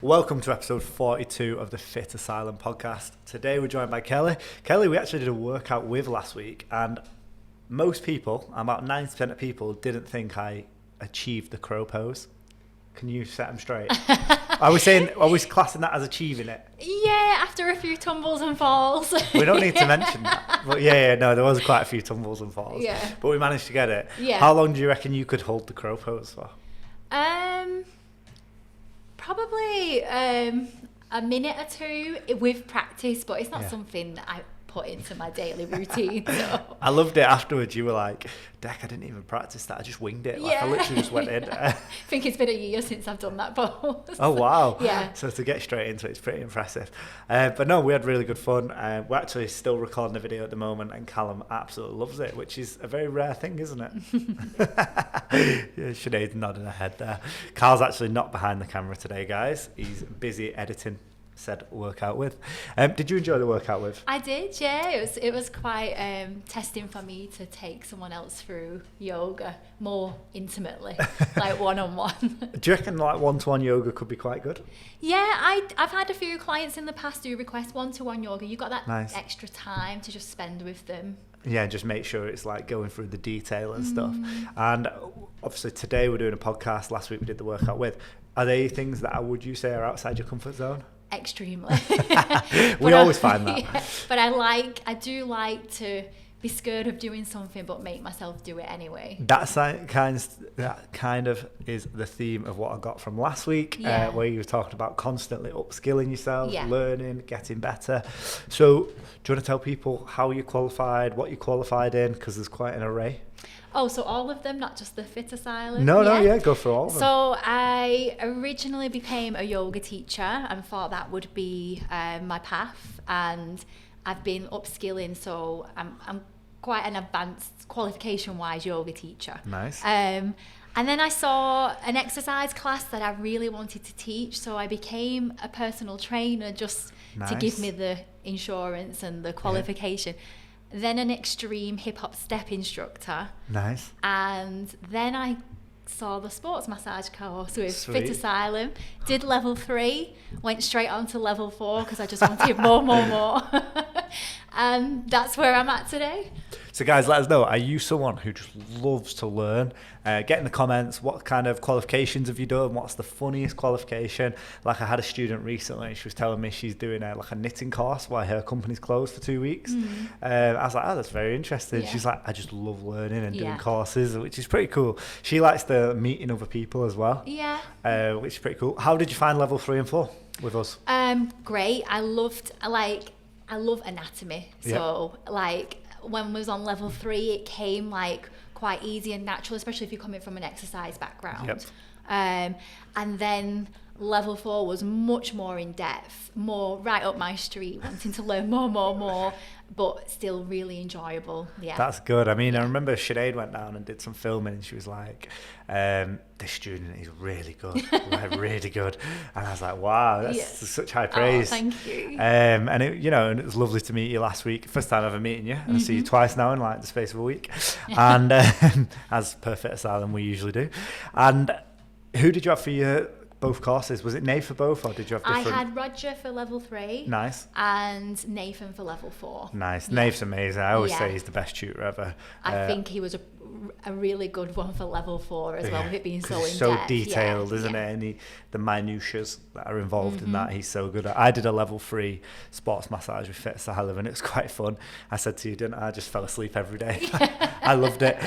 Welcome to episode 42 of the Fitasylum podcast. Today we're joined by Kelly. Kelly, we actually did a workout with last week, and most people, about 90% of people, didn't think I achieved the crow pose. Can you set them straight? Are we classing that as achieving it? Yeah, after a few tumbles and falls. We don't need to mention that. But no, there was quite a few tumbles and falls. Yeah. But we managed to get it. Yeah. How long do you reckon you could hold the crow pose for? Probably a minute or two with practice, but it's not something that I put into my daily routine. So. I loved it afterwards. You were like, Deck, I didn't even practice that. I just winged it. I literally just went in. I think it's been a year since I've done that pose. Oh, wow. Yeah. So to get straight into it, it's pretty impressive. But no, we had really good fun. We're actually still recording the video at the moment, and Callum absolutely loves it, which is a very rare thing, isn't it? Yeah, Sinead's nodding her head there. Carl's actually not behind the camera today, guys. He's busy editing said workout with. Did you enjoy the workout with? I did, yeah. It was quite testing for me to take someone else through yoga more intimately, like one-on-one. Do you reckon like one-to-one yoga could be quite good? Yeah, I've had a few clients in the past who request one-to-one yoga. You've got that Nice. extra time to just spend with them. Yeah, just make sure it's like going through the detail and stuff. And obviously today we're doing a podcast. Last week we did the workout with. Are they things that would you say are outside your comfort zone? Extremely. We always find that. Yeah, but I do like to be scared of doing something but make myself do it anyway. That kind of is the theme of what I got from last week, where you were talking about constantly upskilling yourself, learning, getting better. So do you want to tell people how you qualified, what you qualified in, because there's quite an array? Oh, so all of them, not just the Fitasylum? No, go for all of them. So I originally became a yoga teacher and thought that would be my path, and I've been upskilling, so I'm quite an advanced qualification-wise yoga teacher. Nice. And then I saw an exercise class that I really wanted to teach, so I became a personal trainer just to give me the insurance and the qualification. Yeah. Then an extreme hip-hop step instructor. Nice. And then I saw the sports massage course with Fitasylum, did level 3, went straight on to level 4 because I just wanted more. And that's where I'm at today. So guys, let us know, are you someone who just loves to learn? Get in the comments, what kind of qualifications have you done? What's the funniest qualification? Like I had a student recently, she was telling me she's doing a knitting course while her company's closed for 2 weeks. I was like, oh, that's very interesting. Yeah. She's like, I just love learning and doing courses, which is pretty cool. She likes the meeting other people as well. Yeah. Which is pretty cool. How did you find level 3 and 4 with us? Great. I love anatomy. So when I was on level 3, it came quite easy and natural, especially if you're coming from an exercise background. Yep. And then level 4 was much more in depth, more right up my street, wanting to learn more, but still really enjoyable. Yeah. That's good. I mean, I remember Sinead went down and did some filming, and she was like, this student is really good, really good. And I was like, wow, that's such high praise. Oh, thank you. And it was lovely to meet you last week. First time ever meeting you. And I see you twice now in the space of a week. And as per Fitasylum, we usually do. And who did you have for your both courses? Was it Nate for both, or did you have different? I had Roger for level 3. Nice. And Nathan for level 4. Nice. Yeah. Nate's amazing. I always say he's the best tutor ever. I think he was a really good one for level 4 as well, with it being so in-depth. So detailed, isn't it? And the minutiae that are involved in that, he's so good at. I did a level 3 sports massage with Fitasylum, and it was quite fun. I said to you, didn't I? just fell asleep every day. I loved it.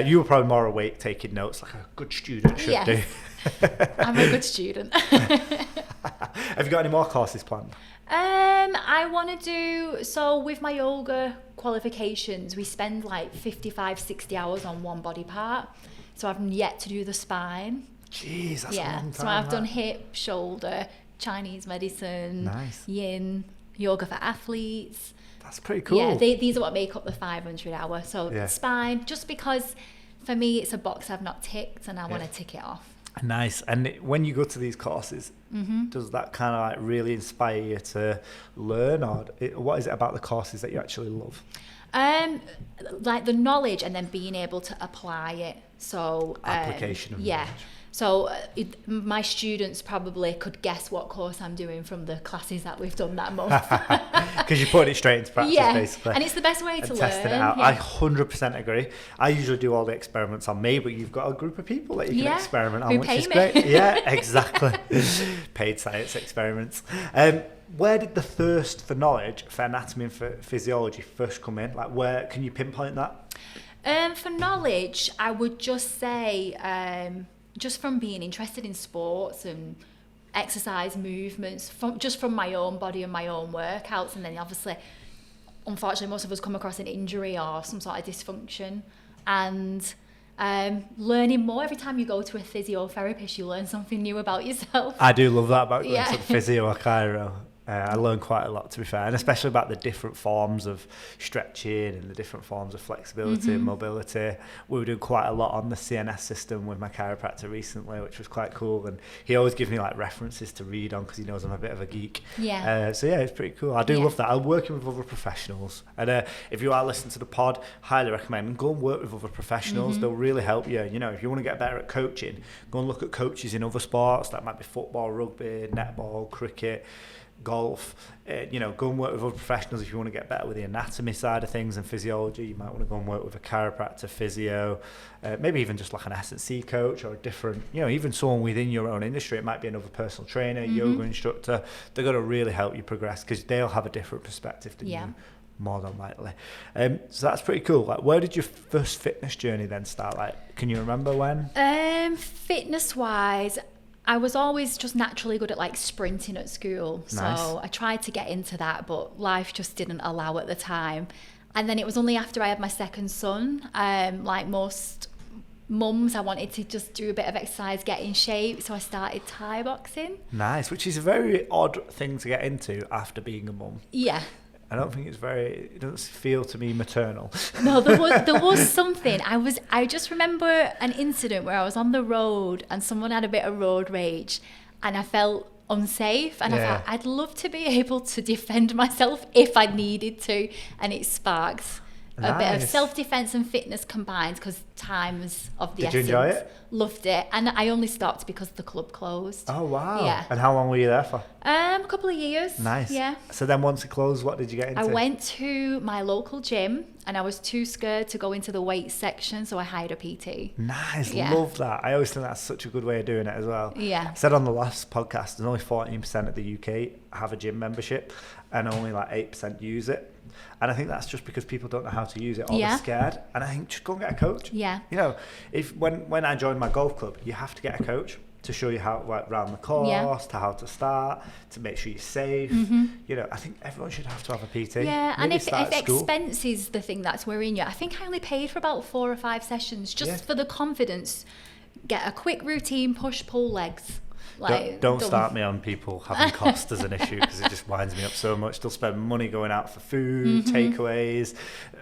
You were probably more awake taking notes, like a good student should do. I'm a good student. Have you got any more courses planned? I want to do, so with my yoga qualifications, we spend 55, 60 hours on one body part. So I've yet to do the spine. Jeez, that's a long time. So I've done hip, shoulder, Chinese medicine, yin, yoga for athletes. That's pretty cool. Yeah, these are what make up the 500 hour. So spine, just because for me it's a box I've not ticked and I want to tick it off. Nice. And when you go to these courses, does that kind of really inspire you to learn, or what is it about the courses that you actually love? The knowledge and then being able to apply it. So application of knowledge. So my students probably could guess what course I'm doing from the classes that we've done that month. Because you put it straight into practice, basically. And it's the best way to learn. Testing it out. I 100% agree. I usually do all the experiments on me, but you've got a group of people that you can experiment on, which is great. Yeah, exactly. Paid science experiments. Where did the thirst for knowledge for anatomy and for physiology first come in? Like, where can you pinpoint that? For knowledge, I would just say just from being interested in sports and exercise movements, from my own body and my own workouts, and then obviously, unfortunately, most of us come across an injury or some sort of dysfunction, and learning more. Every time you go to a physiotherapist, you learn something new about yourself. I do love that about going to the physio or chiro. I learned quite a lot, to be fair, and especially about the different forms of stretching and the different forms of flexibility and mobility. We were doing quite a lot on the CNS system with my chiropractor recently, which was quite cool, and he always gives me like references to read on because he knows I'm a bit of a geek. So yeah, it's pretty cool. I do love that. I'm working with other professionals, and if you are listening to the pod, highly recommend go and work with other professionals. They'll really help you. You know, if you want to get better at coaching, go and look at coaches in other sports. That might be football, rugby, netball, cricket, golf. Go and work with other professionals. If you want to get better with the anatomy side of things and physiology, you might want to go and work with a chiropractor, physio, maybe even just like an S&C coach or a different, even someone within your own industry. It might be another personal trainer, yoga instructor. They're going to really help you progress because they'll have a different perspective than you, more than likely. So that's pretty cool. Like, where did your first fitness journey then start? Like, can you remember when? Fitness wise, I was always just naturally good at like sprinting at school. Nice. So I tried to get into that, but life just didn't allow at the time. And then it was only after I had my second son, like most mums, I wanted to just do a bit of exercise, get in shape. So I started Thai boxing. Nice, which is a very odd thing to get into after being a mum. Yeah. I don't think it doesn't feel to me maternal. No, there was something. I just remember an incident where I was on the road and someone had a bit of road rage and I felt unsafe, and I thought I'd love to be able to defend myself if I needed to, and it sparked a bit of self-defense and fitness combined because time was of the essence. Did you enjoy it? Loved it, and I only stopped because the club closed. Oh wow! Yeah. And how long were you there for? A couple of years. Nice. Yeah. So then once it closed, what did you get into? I went to my local gym and I was too scared to go into the weights section, so I hired a PT. Nice. Love that. I always think that's such a good way of doing it as well. Yeah. I said on the last podcast, there's only 14% of the UK have a gym membership and only like 8% use it. And I think that's just because people don't know how to use it or they're scared. And I think just go and get a coach. Yeah. When I joined my golf club, you have to get a coach to show you how round the course, to how to start, to make sure you're safe. I think everyone should have to have a PT. Yeah, Maybe and if expense is the thing that's worrying you, I think I only paid for about 4 or 5 sessions just for the confidence. Get a quick routine, push, pull legs. Like, don't start me on people having cost as an issue because it just winds me up so much. They'll spend money going out for food, takeaways,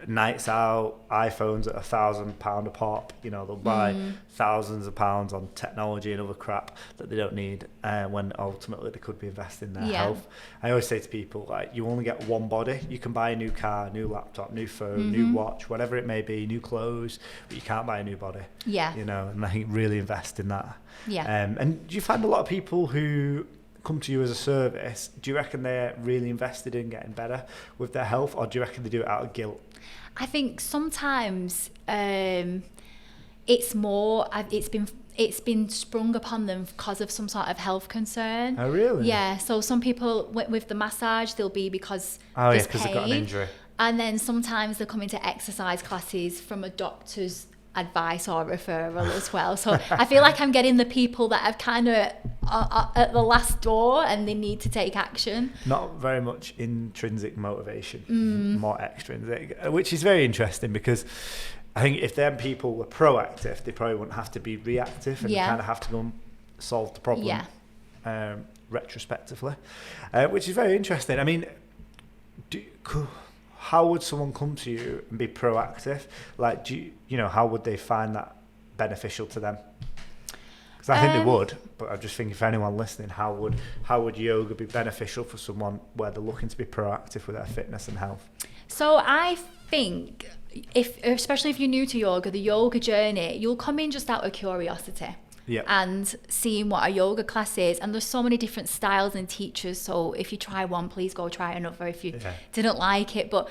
nights out, iPhones at £1,000 a pop. They'll buy thousands of pounds on technology and other crap that they don't need when ultimately they could be investing in their health. I always say to people, like, you only get one body. You can buy a new car, new laptop, new phone, new watch, whatever it may be, new clothes, but you can't buy a new body. Yeah. And I think really invest in that. Yeah. And do you find a lot of people who come to you as a service, do you reckon they're really invested in getting better with their health, or do you reckon they do it out of guilt? I think sometimes it's more, it's been sprung upon them because of some sort of health concern. Oh, really? Yeah. So some people with the massage, they'll be because because they've got an injury. And then sometimes they're coming to exercise classes from a doctor's advice or referral as well. So I feel like I'm getting the people that have kind of at the last door and they need to take action. Not very much intrinsic motivation, more extrinsic, which is very interesting because I think if them people were proactive, they probably wouldn't have to be reactive and kind of have to go and solve the problem retrospectively, which is very interesting. I mean, how would someone come to you and be proactive? Like, how would they find that beneficial to them? Because I think they would, but I just think if anyone listening, how would yoga be beneficial for someone where they're looking to be proactive with their fitness and health? So I think especially if you're new to yoga, the yoga journey, you'll come in just out of curiosity. and seeing what a yoga class is. And there's so many different styles and teachers. So if you try one, please go try another if you didn't like it. But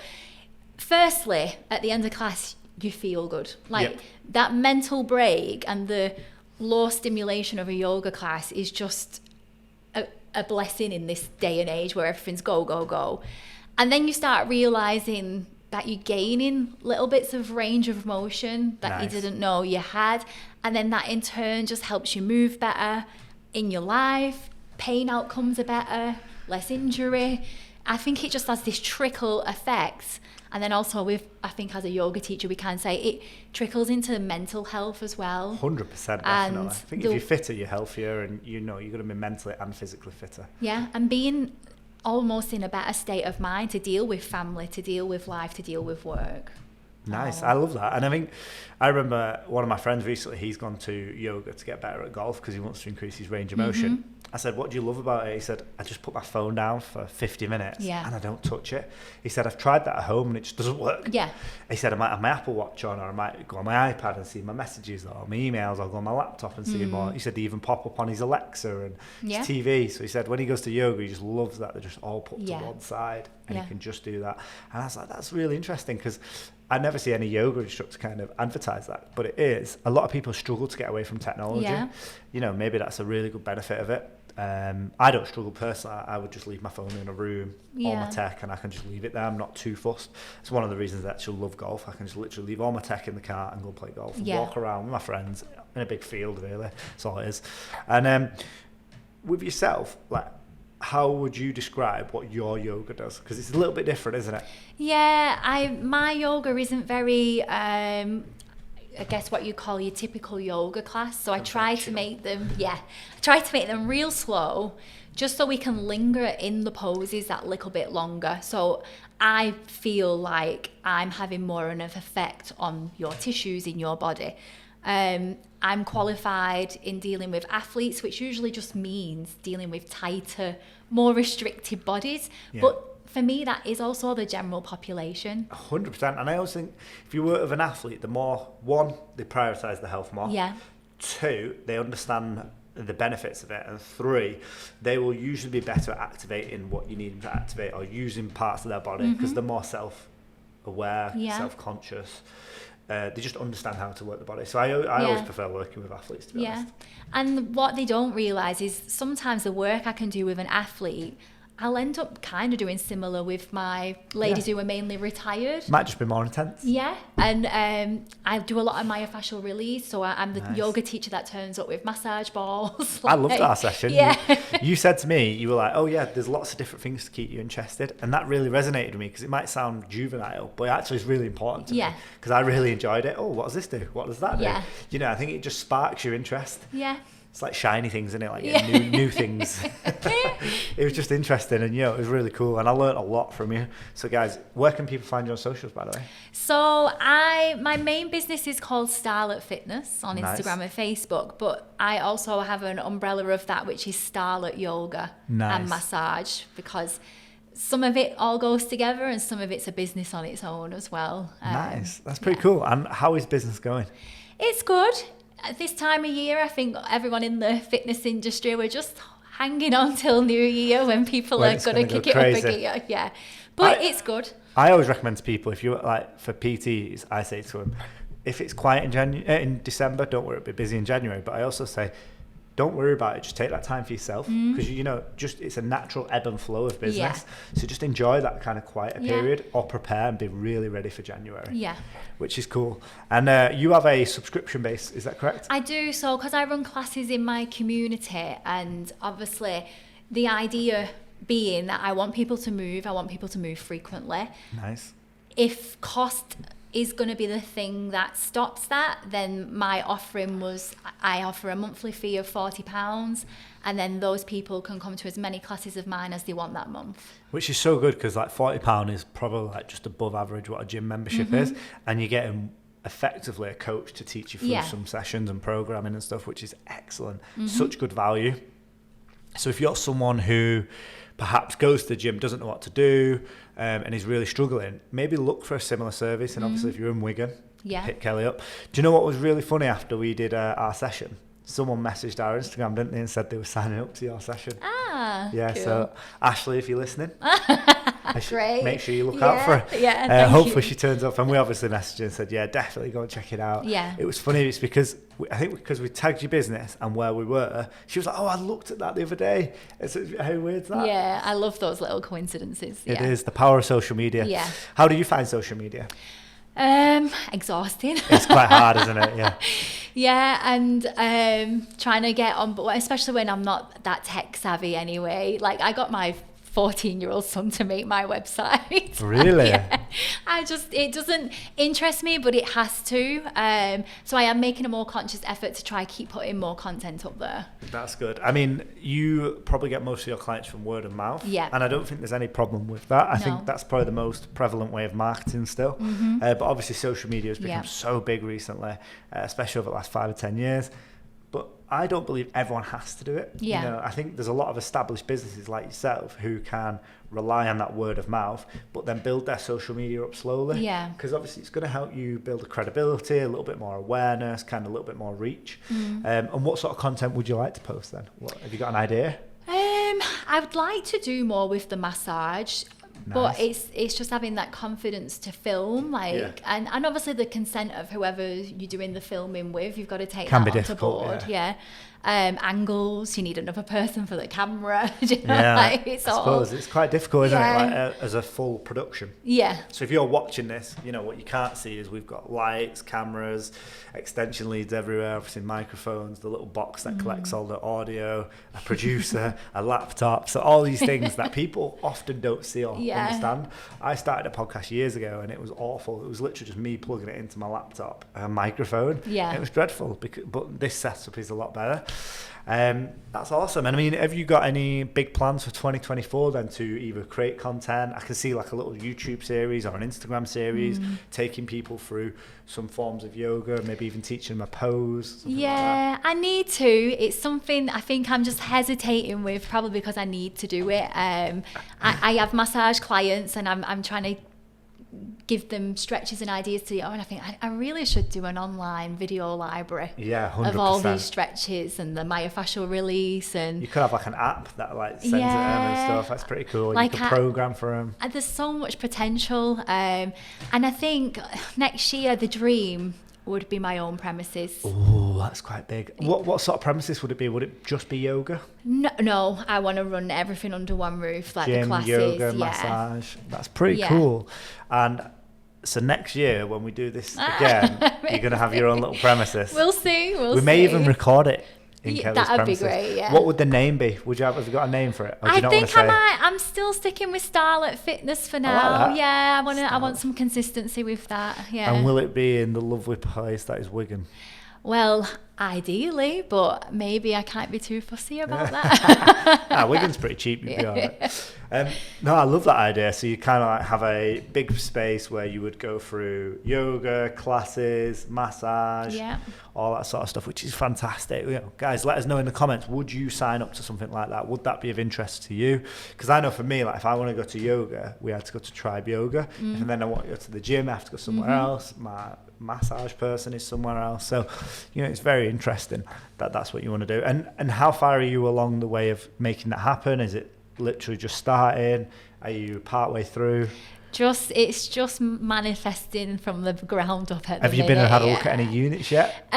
firstly, at the end of class, you feel good. Like that mental break and the low stimulation of a yoga class is just a blessing in this day and age where everything's go, go, go. And then you start realizing that you're gaining little bits of range of motion that you didn't know you had. And then that in turn just helps you move better in your life. Pain outcomes are better, less injury. I think it just has this trickle effect. And then also I think as a yoga teacher, we can say it trickles into mental health as well. 100%, definitely. I think if you're fitter, you're healthier, and you're going to be mentally and physically fitter. Yeah, and being almost in a better state of mind to deal with family, to deal with life, to deal with work. Nice. I love that. And I remember one of my friends recently, he's gone to yoga to get better at golf because he wants to increase his range of motion. I said, what do you love about it? He said, I just put my phone down for 50 minutes and I don't touch it. He said, I've tried that at home and it just doesn't work. Yeah. He said, I might have my Apple Watch on, or I might go on my iPad and see my messages, or my emails, or go on my laptop and see more. He said they even pop up on his Alexa and his TV. So he said when he goes to yoga, he just loves that they're just all put to one side and he can just do that. And I was like, that's really interesting, because I never see any yoga instructor kind of advertise that, but it is. A lot of people struggle to get away from technology. Maybe that's a really good benefit of it. I don't struggle personally. I would just leave my phone in a room, all my tech, and I can just leave it there. I'm not too fussed. It's one of the reasons I actually love golf. I can just literally leave all my tech in the car and go play golf and walk around with my friends in a big field, really. That's all it is. And with yourself, like, how would you describe what your yoga does? Because it's a little bit different, isn't it? Yeah, my yoga isn't very, I guess what you call your typical yoga class. So I try to make them, real slow, just so we can linger in the poses that little bit longer. So I feel like I'm having more of an effect on your tissues in your body. I'm qualified in dealing with athletes, which usually just means dealing with tighter, more restricted bodies. But for me, that is also the general population. 100%. And I always think if you work with an athlete, the more, one, they prioritise the health more. Yeah. Two, they understand the benefits of it. And three, they will usually be better at activating what you need them to activate, or using parts of their body, because they're more self-aware, self-conscious. They just understand how to work the body. So I always prefer working with athletes, to be honest. And what they don't realise is sometimes the work I can do with an athlete, I'll end up kind of doing similar with my ladies who are mainly retired. Might just be more intense. Yeah, and I do a lot of myofascial release, so I'm the yoga teacher that turns up with massage balls. I loved our session. Yeah. You said to me, you were like, oh yeah, there's lots of different things to keep you interested, and that really resonated with me, because it might sound juvenile, but it actually is really important to me, because I really enjoyed it. Oh, what does this do? What does that do? I think it just sparks your interest. Yeah. It's like shiny things, isn't it? Like new things. It was just interesting, and it was really cool, and I learned a lot from you. So guys, where can people find you on socials, by the way? So my main business is called Starlet Fitness on Instagram and Facebook, but I also have an umbrella of that, which is Starlet Yoga and Massage, because some of it all goes together and some of it's a business on its own as well. Nice. That's pretty cool. And how is business going? It's good. At this time of year, I think everyone in the fitness industry, we're just hanging on till New Year when people are going to kick it up a gear. Yeah, but it's good. I always recommend to people, if you like for PTs, I say to them, if it's quiet in December, don't worry, it'll be busy in January. But I also say, don't worry about it. Just take that time for yourself, because just it's a natural ebb and flow of business. Yeah. So just enjoy that kind of quieter period, or prepare and be really ready for January. Yeah, which is cool. And you have a subscription base, is that correct? I do. So because I run classes in my community, and obviously the idea being that I want people to move frequently. Nice. If cost is going to be the thing that stops that, then my offering was, I offer a monthly fee of £40, and then those people can come to as many classes of mine as they want that month. Which is so good, because like £40 is probably like just above average what a gym membership is, and you're getting effectively a coach to teach you through some sessions and programming and stuff, which is excellent. Such good value. So if you're someone who perhaps goes to the gym, doesn't know what to do, and is really struggling, maybe look for a similar service. And obviously if you're in Wigan, hit Kelly up. Do you know what was really funny after we did our session? someone messaged our Instagram, didn't they, and said they were signing up to your session. Yeah, cool. So Ashley, if you're listening, Great. make sure you look out for her. Yeah, hopefully she turns up, and we obviously messaged her and said, yeah, definitely go and check it out. Yeah. It was funny, it's because I think because we tagged your business and where we were, she was like, oh, I looked at that the other day. How weird's that? Yeah, I love those little coincidences. It is the power of social media. Yeah. How do you find social media? Exhausting. It's quite hard, isn't it? Yeah. Yeah, and trying to get on, but especially when I'm not that tech savvy anyway. Like, I got my 14-year-old son to make my website. Really? Yeah. It doesn't interest me, but it has to. So I am making a more conscious effort to try keep putting more content up there. That's good. I mean, you probably get most of your clients from word of mouth. Yeah. And I don't think there's any problem with that. I think that's probably the most prevalent way of marketing still. Mm-hmm. But obviously social media has become so big recently, especially over the last 5 or 10 years. But I don't believe everyone has to do it. Yeah. You know, I think there's a lot of established businesses like yourself who can rely on that word of mouth, but then build their social media up slowly. Yeah. Because obviously it's going to help you build a credibility, a little bit more awareness, kind of a little bit more reach. And what sort of content would you like to post then? Have you got an idea? I would like to do more with the massage. Nice. But it's just having that confidence to film, and obviously the consent of whoever you're doing the filming with, you've got to take that onto board. Yeah. Angles, you need another person for the camera. You know, I suppose it's quite difficult, isn't it? Like as a full production. Yeah. So if you're watching this, you know what you can't see is we've got lights, cameras, extension leads everywhere, obviously microphones, the little box that collects all the audio, a producer, a laptop. So all these things that people often don't see or understand. I started a podcast years ago and it was awful. It was literally just me plugging it into my laptop, a microphone. Yeah. It was dreadful, but this setup is a lot better. That's awesome. And I mean, have you got any big plans for 2024 then to either create content? I can see like a little YouTube series or an Instagram series, taking people through some forms of yoga, maybe even teaching them a pose. Yeah, like I need to. It's something I think I'm just hesitating with, probably because I need to do it. I have massage clients and I'm trying to give them stretches and ideas to and I think I really should do an online video library 100%. Of all these stretches and the myofascial release. And you could have like an app that like sends it them and stuff. That's pretty cool. Like you can program for them. There's so much potential, and I think next year the dream would be my own premises. Oh, that's quite big. What sort of premises would it be? Would it just be yoga? No, I want to run everything under one roof, like gym, the classes, yoga, massage. That's pretty cool. And so next year when we do this again, you're going to have your own little premises. We'll see. We may even record it in Kelly's that'd premises. Be great, yeah. What would the name be? Have you got a name for it? Or do you not think want to say? I'm still sticking with Starlet Fitness for now. I like that. Yeah, I want some consistency with that. Yeah. And will it be in the lovely place that is Wigan? Well, ideally, but maybe I can't be too fussy about that. Wigan's pretty cheap, you'd be all right. No, I love that idea. So you kind of like have a big space where you would go through yoga, classes, massage, all that sort of stuff, which is fantastic. You know, guys, let us know in the comments, would you sign up to something like that? Would that be of interest to you? Because I know for me, like if I want to go to yoga, we had to go to Tribe Yoga. And then I want to go to the gym, I have to go somewhere else. My massage person is somewhere else. So, you know, it's very interesting that that's what you want to do. And how far are you along the way of making that happen? Is it literally just starting? Are you partway through? It's just manifesting from the ground up at the minute. Have you been and had a look at any units yet?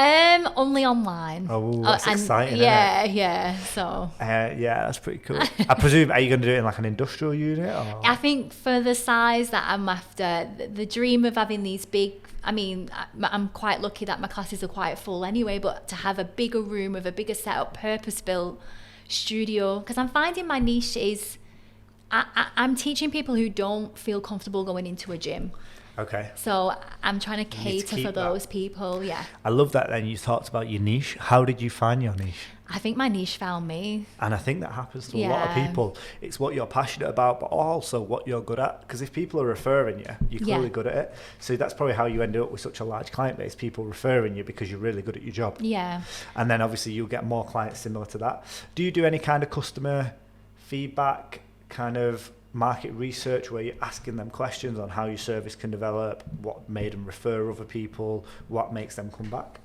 Only online. Oh, that's exciting. Yeah. So. That's pretty cool. I presume, are you going to do it in like an industrial unit? Or? I think for the size that I'm after, the dream of having these big. I mean, I'm quite lucky that my classes are quite full anyway, but to have a bigger room with a bigger setup, purpose-built studio, because I'm finding my niche is. I'm teaching people who don't feel comfortable going into a gym. Okay. So I'm trying to cater for those people. Yeah. I love that. Then you talked about your niche. How did you find your niche? I think my niche found me. And I think that happens to a lot of people. It's what you're passionate about, but also what you're good at. Because if people are referring you, you're clearly good at it. So that's probably how you ended up with such a large client base, people referring you because you're really good at your job. Yeah. And then obviously you'll get more clients similar to that. Do you do any kind of customer feedback, kind of market research where you're asking them questions on how your service can develop, what made them refer other people, what makes them come back?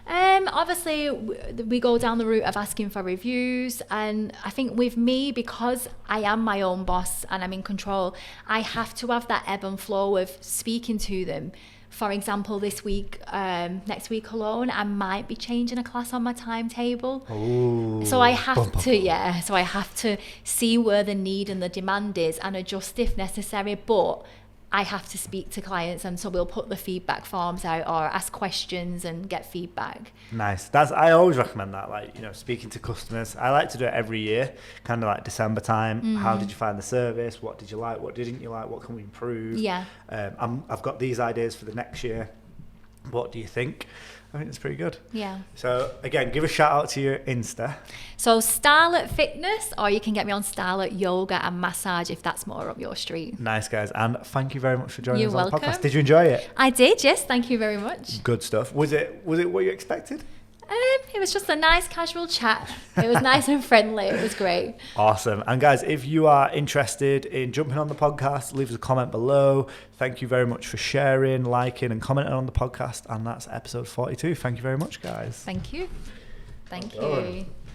Obviously, we go down the route of asking for reviews, and I think with me, because I am my own boss and I'm in control, I have to have that ebb and flow of speaking to them. For example, this week, next week alone, I might be changing a class on my timetable. Ooh, so I have So I have to see where the need and the demand is and adjust if necessary. But I have to speak to clients, and so we'll put the feedback forms out or ask questions and get feedback. Nice. I always recommend that, like, you know, speaking to customers. I like to do it every year, kind of like December time. How did you find the service? What did you like? What didn't you like? What can we improve? Yeah. I've got these ideas for the next year. What do you think? I think it's pretty good. Yeah. So again, give a shout out to your Insta. So Starlet Fitness, or you can get me on Starlet Yoga and Massage if that's more up your street. Nice, guys. And thank you very much for joining us on the welcome. podcast. Did you enjoy it? I did, yes. Thank you very much. Good stuff. Was it what you expected? It was just a nice casual chat. It was nice and friendly. It was great. Awesome. And guys, if you are interested in jumping on the podcast, leave us a comment below. Thank you very much for sharing, liking and commenting on the podcast. And that's episode 42. Thank you very much, guys. Thank you. Thank Well you.